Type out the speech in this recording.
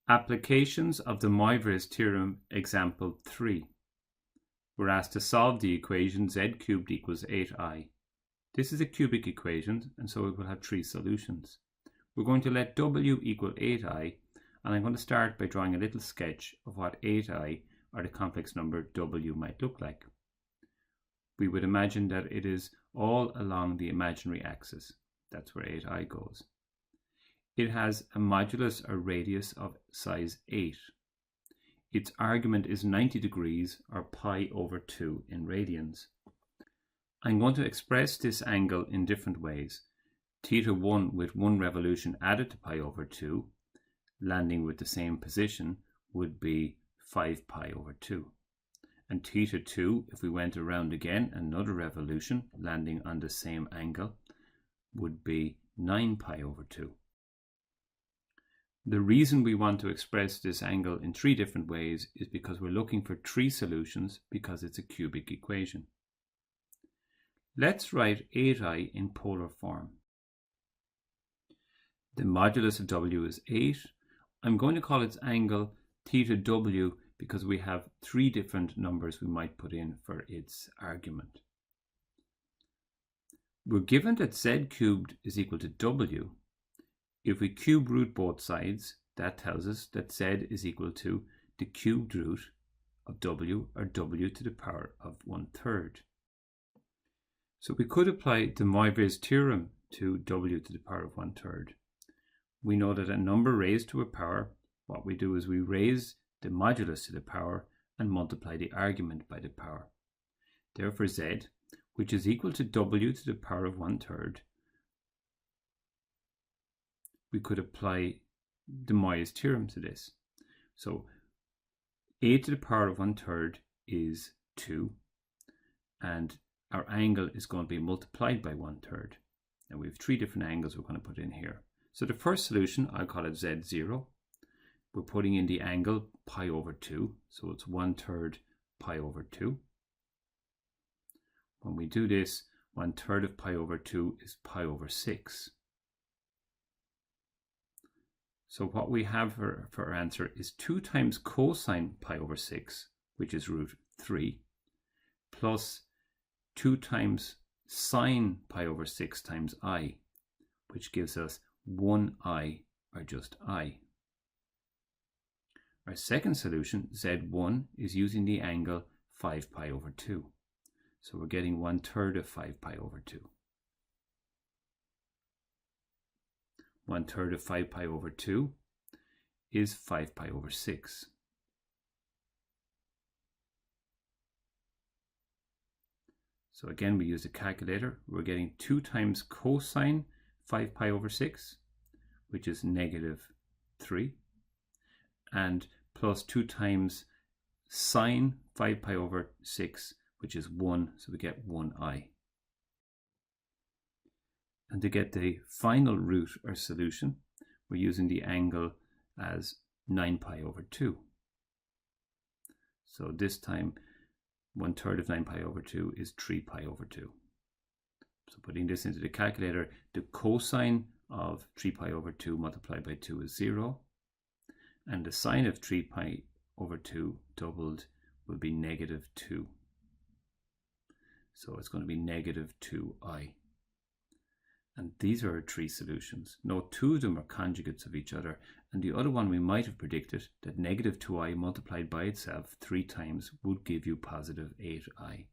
Applications of the Moivre's theorem, example 3. We're asked to solve the equation z cubed equals 8i. This is a cubic equation, and so it will have 3 solutions. We're going to let w equal 8i, and I'm going to start by drawing a little sketch of what 8i, or the complex number w, might look like. We would imagine that it is all along the imaginary axis. That's where 8i goes. It has a modulus or radius of size 8. Its argument is 90 degrees or pi over 2 in radians. I'm going to express this angle in different ways. Theta 1 with 1 revolution added to pi over 2, landing with the same position, would be 5 pi over 2. And theta 2, if we went around again, another revolution, landing on the same angle, would be 9 pi over 2. The reason we want to express this angle in 3 different ways is because we're looking for 3 solutions because it's a cubic equation. Let's write 8i in polar form. The modulus of w is 8. I'm going to call its angle theta w because we have 3 different numbers we might put in for its argument. We're given that z cubed is equal to w. If we cube root both sides, that tells us that z is equal to the cubed root of w, or w to the power of 1/3. So we could apply the Moivre's theorem to w to the power of 1/3. We know that a number raised to a power, what we do is we raise the modulus to the power and multiply the argument by the power. Therefore z, which is equal to w to the power of 1/3, we could apply the Moivre's theorem to this. So a to the power of 1/3 is 2, and our angle is going to be multiplied by 1/3. And we have 3 different angles we're going to put in here. So the first solution, I'll call it z0. We're putting in the angle pi over 2, so it's 1/3 pi over 2. When we do this, 1/3 of pi over 2 is pi over 6. So what we have for our answer is 2 times cosine pi over 6, which is root 3, plus 2 times sine pi over 6 times I, which gives us 1i, or just I. Our second solution, z1, is using the angle 5 pi over 2. So we're getting 1/3 of 5 pi over 2. 1/3 of 5 pi over 2 is 5 pi over 6. So again, we use a calculator. We're getting 2 times cosine 5 pi over 6, which is -3, and plus 2 times sine 5 pi over 6, which is 1, so we get 1i. And to get the final root or solution, we're using the angle as 9 pi over 2. So this time, 1/3 of 9 pi over 2 is 3 pi over 2. So putting this into the calculator, the cosine of 3 pi over 2 multiplied by 2 is 0. And the sine of 3 pi over 2 doubled will be -2. So it's going to be -2i. And these are our 3 solutions. Note 2 of them are conjugates of each other, and the other one we might have predicted that -2i multiplied by itself 3 times would give you +8i.